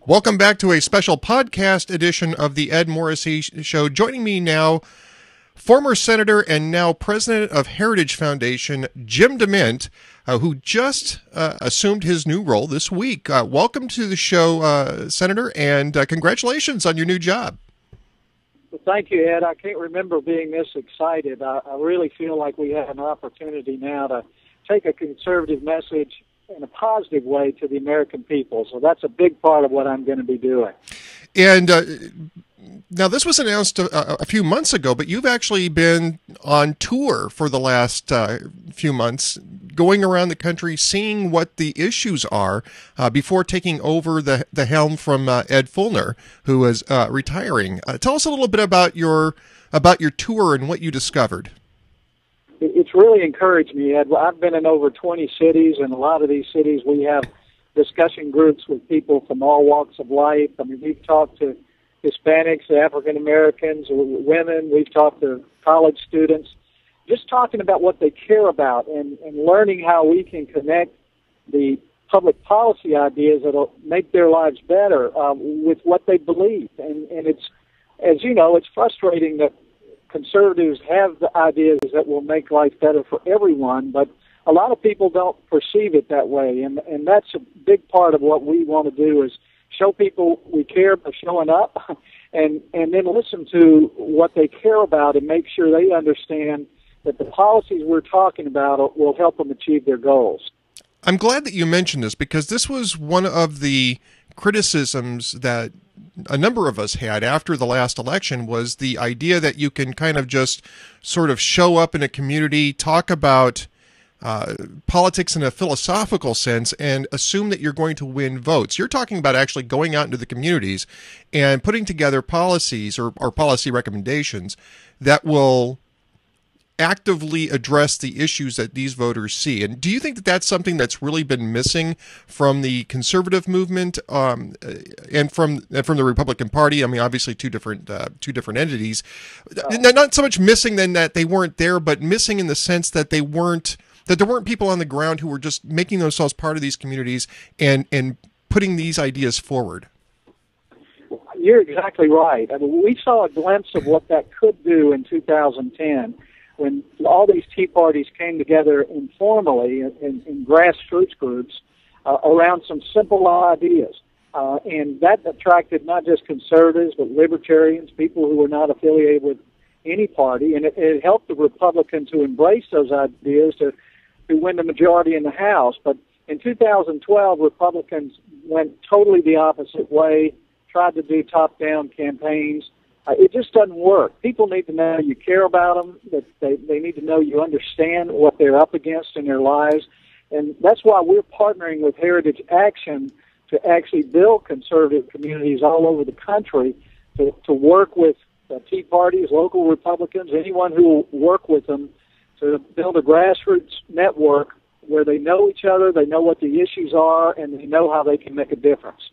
Welcome back to a special podcast edition of the Ed Morrissey Show. Joining me now, former Senator and now President of Heritage Foundation, Jim DeMint, who just assumed his new role this week. Welcome to the show, Senator, and congratulations on your new job. Well, thank you, Ed. I can't remember being this excited. I really feel like we have an opportunity now to take a conservative message in a positive way to the American people. So that's a big part of what I'm going to be doing. And now this was announced a few months ago, but you've actually been on tour for the last few months, going around the country, seeing what the issues are before taking over the helm from Ed Fulner, who is retiring. Tell us a little bit about your tour and what you discovered. It's really encouraged me, Ed. I've been in over 20 cities, and a lot of these cities we have discussion groups with people from all walks of life. I mean, we've talked to Hispanics, African Americans, women. We've talked to college students, just talking about what they care about and learning how we can connect the public policy ideas that will make their lives better with what they believe. And it's, as you know, it's frustrating that conservatives have the ideas that will make life better for everyone, but a lot of people don't perceive it that way, and that's a big part of what we want to do is show people we care by showing up and then listen to what they care about and make sure they understand that the policies we're talking about will help them achieve their goals. I'm glad that you mentioned this because this was one of the criticisms that a number of us had after the last election was the idea that you can kind of just sort of show up in a community, talk about politics in a philosophical sense, and assume that you're going to win votes. You're talking about actually going out into the communities and putting together policies or policy recommendations that will actively address the issues that these voters see. And do you think that that's something that's really been missing from the conservative movement and from the Republican Party? I mean, obviously two different entities. Not so much missing than that they weren't there, but missing in the sense that there weren't people on the ground who were just making themselves part of these communities and putting these ideas forward. You're exactly right. I mean, we saw a glimpse of what that could do in 2010 when all these Tea Parties came together informally in grassroots groups around some simple ideas. And that attracted not just conservatives, but libertarians, people who were not affiliated with any party. And it helped the Republicans who embraced those ideas to win the majority in the House. But in 2012, Republicans went totally the opposite way, tried to do top-down campaigns. It just doesn't work. People need to know you care about them, that they need to know you understand what they're up against in their lives. And that's why we're partnering with Heritage Action to actually build conservative communities all over the country to work with Tea Parties, local Republicans, anyone who will work with them to build a grassroots network where they know each other, they know what the issues are, and they know how they can make a difference.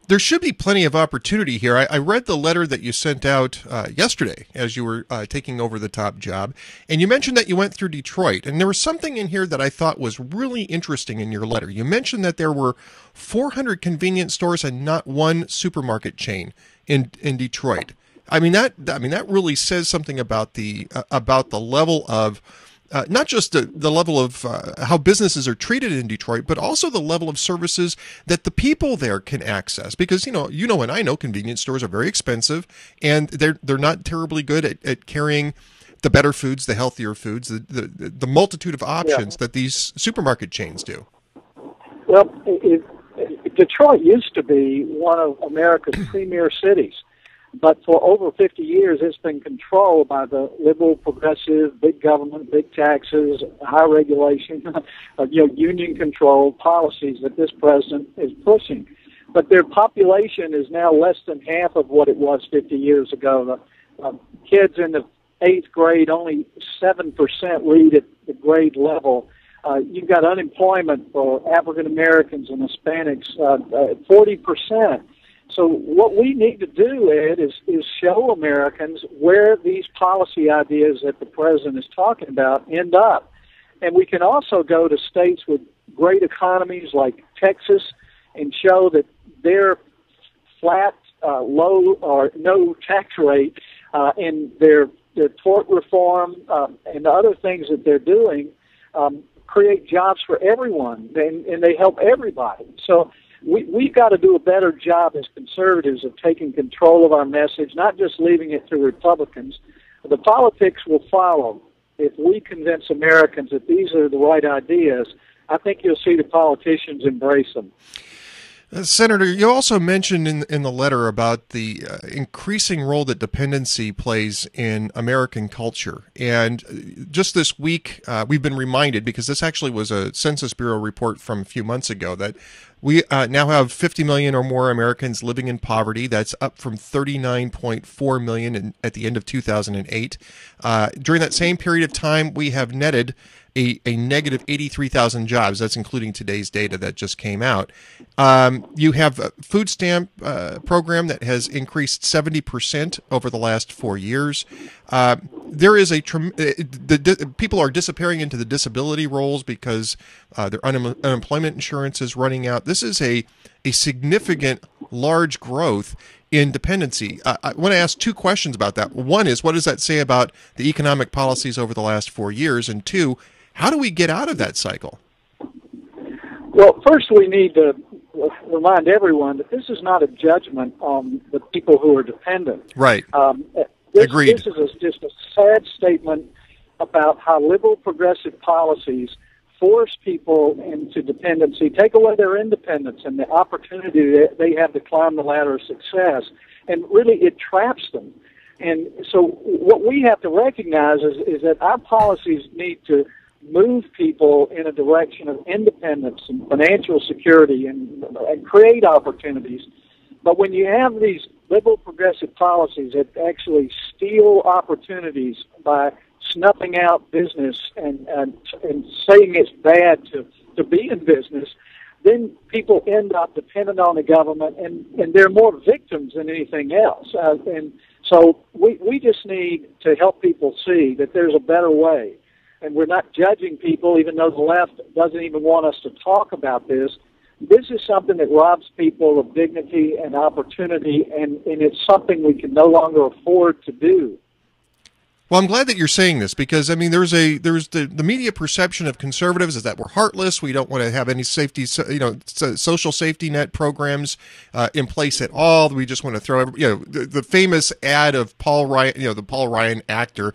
There should be plenty of opportunity here. I read the letter that you sent out yesterday as you were taking over the top job, and you mentioned that you went through Detroit, and there was something in here that I thought was really interesting in your letter. You mentioned that there were 400 convenience stores and not one supermarket chain in Detroit. I mean that really says something about the level of not just the level of how businesses are treated in Detroit, but also the level of services that the people there can access. Because you know, and I know convenience stores are very expensive, and they're not terribly good at carrying the better foods, the healthier foods, the multitude of options that these supermarket chains do. Well, Detroit used to be one of America's premier cities. But for over 50 years, it's been controlled by the liberal, progressive, big government, big taxes, high regulation, union-controlled policies that this president is pushing. But their population is now less than half of what it was 50 years ago. The kids in the 8th grade, only 7% read at the grade level. You've got unemployment for African Americans and Hispanics, 40%. So what we need to do, Ed, is show Americans where these policy ideas that the president is talking about end up. And we can also go to states with great economies like Texas and show that their flat, low or no tax rate, and their tort reform and the other things that they're doing create jobs for everyone, and they help everybody. So we've got to do a better job as conservatives of taking control of our message, not just leaving it to Republicans. The politics will follow. If we convince Americans that these are the right ideas, I think you'll see the politicians embrace them. Senator, you also mentioned in the letter about the increasing role that dependency plays in American culture. And just this week, we've been reminded, because this actually was a Census Bureau report from a few months ago, that we now have 50 million or more Americans living in poverty. That's up from 39.4 million at the end of 2008. During that same period of time, we have netted a negative 83,000 jobs. That's including today's data that just came out. You have a food stamp program that has increased 70% over the last 4 years. There is people are disappearing into the disability rolls because their unemployment insurance is running out. This is a significant, large growth in dependency. I want to ask two questions about that. One is, what does that say about the economic policies over the last 4 years? And two, how do we get out of that cycle? Well, first we need to remind everyone that this is not a judgment on the people who are dependent. Right. Agreed. This is just a sad statement about how liberal progressive policies force people into dependency, take away their independence and the opportunity that they have to climb the ladder of success, and really it traps them. And so what we have to recognize is that our policies need to move people in a direction of independence and financial security and create opportunities. But when you have these liberal progressive policies that actually steal opportunities by snuffing out business and saying it's bad to be in business, then people end up dependent on the government, and they're more victims than anything else. And so we just need to help people see that there's a better way. And we're not judging people, even though the left doesn't even want us to talk about this. This is something that robs people of dignity and opportunity, and it's something we can no longer afford to do. Well, I'm glad that you're saying this, because I mean, there's the media perception of conservatives is that we're heartless. We don't want to have any safety, social safety net programs in place at all. We just want to throw, the famous ad of Paul Ryan, the Paul Ryan actor,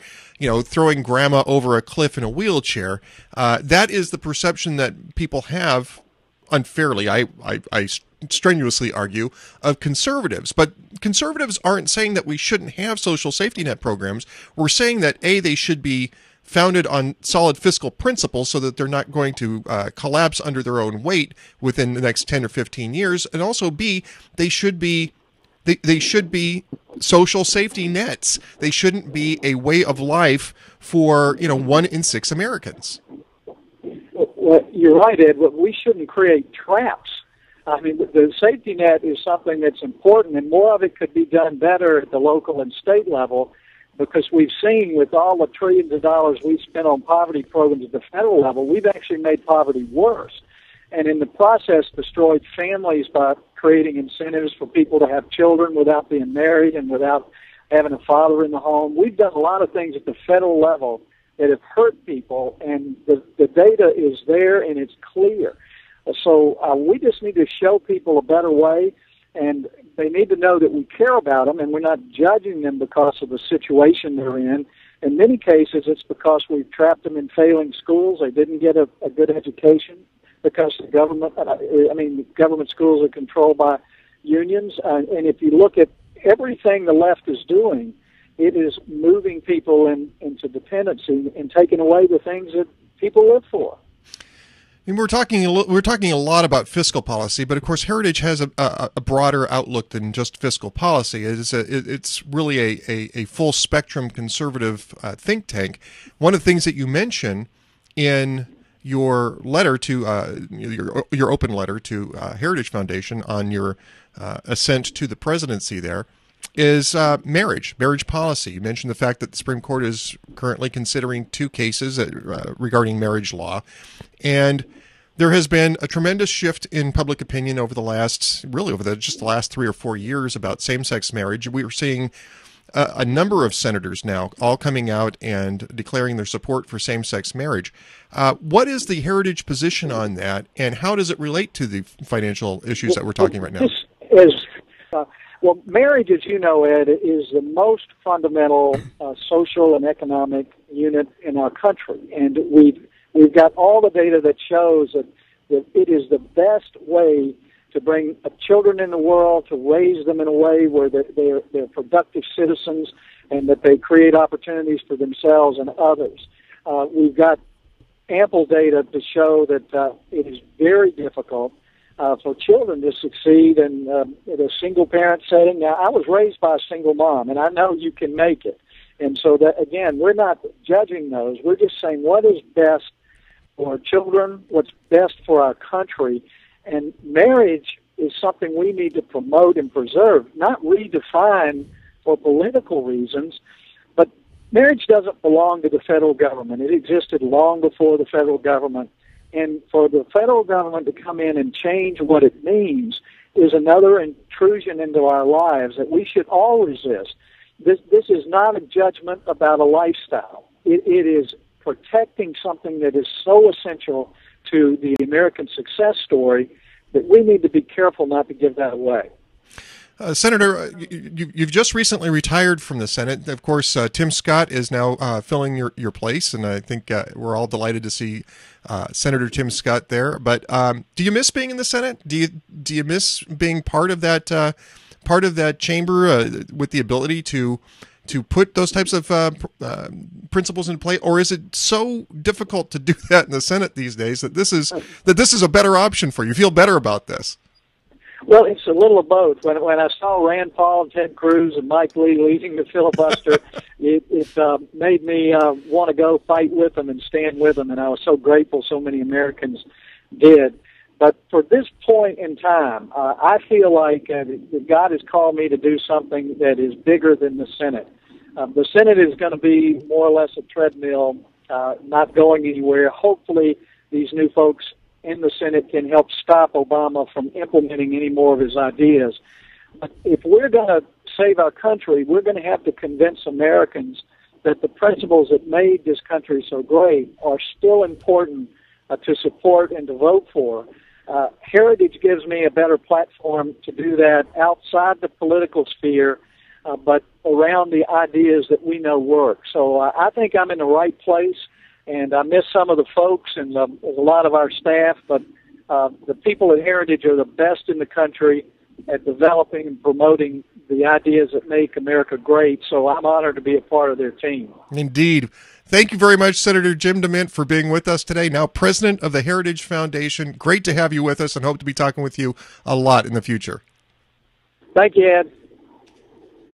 throwing grandma over a cliff in a wheelchair. That is the perception that people have unfairly. I strenuously argue of conservatives, but conservatives aren't saying that we shouldn't have social safety net programs. We're saying that they should be founded on solid fiscal principles so that they're not going to collapse under their own weight within the next 10 or 15 years, and also B, they should be social safety nets. They shouldn't be a way of life for 1 in 6 Americans. Well, you're right, Ed, but we shouldn't create traps. I mean, the safety net is something that's important, and more of it could be done better at the local and state level, because we've seen with all the trillions of dollars we've spent on poverty programs at the federal level, we've actually made poverty worse. And in the process, destroyed families by creating incentives for people to have children without being married and without having a father in the home. We've done a lot of things at the federal level that have hurt people, and the data is there and it's clear. So we just need to show people a better way, and they need to know that we care about them, and we're not judging them because of the situation they're in. In many cases, it's because we've trapped them in failing schools. They didn't get a good education because the government schools are controlled by unions. And if you look at everything the left is doing, it is moving people into dependency and taking away the things that people live for. And we're talking a lot about fiscal policy, but of course, Heritage has a broader outlook than just fiscal policy. It's really a full spectrum conservative think tank. One of the things that you mention in your letter to your open letter to Heritage Foundation on your ascent to the presidency there is marriage policy. You mentioned the fact that the Supreme Court is currently considering 2 cases regarding marriage law. And There has been a tremendous shift in public opinion over the last 3 or 4 years about same-sex marriage. We are seeing a number of senators now all coming out and declaring their support for same-sex marriage. What is the Heritage position on that, and how does it relate to the financial issues that we're talking right now? This is, well, marriage, as you know, Ed, is the most fundamental social and economic unit in our country, and we've got all the data that shows that it is the best way to bring children in the world, to raise them in a way where they're productive citizens and that they create opportunities for themselves and others. We've got ample data to show that it is very difficult for children to succeed in a single-parent setting. Now, I was raised by a single mom, and I know you can make it. And so, that again, we're not judging those. We're just saying what is best for our children, what's best for our country. And marriage is something we need to promote and preserve, not redefine for political reasons. But marriage doesn't belong to the federal government. It existed long before the federal government. And for the federal government to come in and change what it means is another intrusion into our lives that we should all resist. This is not a judgment about a lifestyle. It is protecting something that is so essential to the American success story that we need to be careful not to give that away. Senator, you've just recently retired from the Senate. Of course, Tim Scott is now filling your place, and I think we're all delighted to see Senator Tim Scott there. But do you miss being in the Senate? Do you miss being part of that chamber with the ability to put those types of principles in play, or is it so difficult to do that in the Senate these days that this is a better option for you? You feel better about this? Well, it's a little of both. When I saw Rand Paul, Ted Cruz, and Mike Lee leading the filibuster, it made me want to go fight with them and stand with them, and I was so grateful so many Americans did. But for this point in time, I feel like God has called me to do something that is bigger than the Senate. The Senate is going to be more or less a treadmill, not going anywhere. Hopefully, these new folks in the Senate can help stop Obama from implementing any more of his ideas. But if we're going to save our country, we're going to have to convince Americans that the principles that made this country so great are still important to support and to vote for. Heritage gives me a better platform to do that outside the political sphere, but around the ideas that we know work. So I think I'm in the right place, and I miss some of the folks and a lot of our staff, but the people at Heritage are the best in the country at developing and promoting the ideas that make America great, so I'm honored to be a part of their team. Indeed. Thank you very much, Senator Jim DeMint, for being with us today, now president of the Heritage Foundation. Great to have you with us, and hope to be talking with you a lot in the future. Thank you, Ed.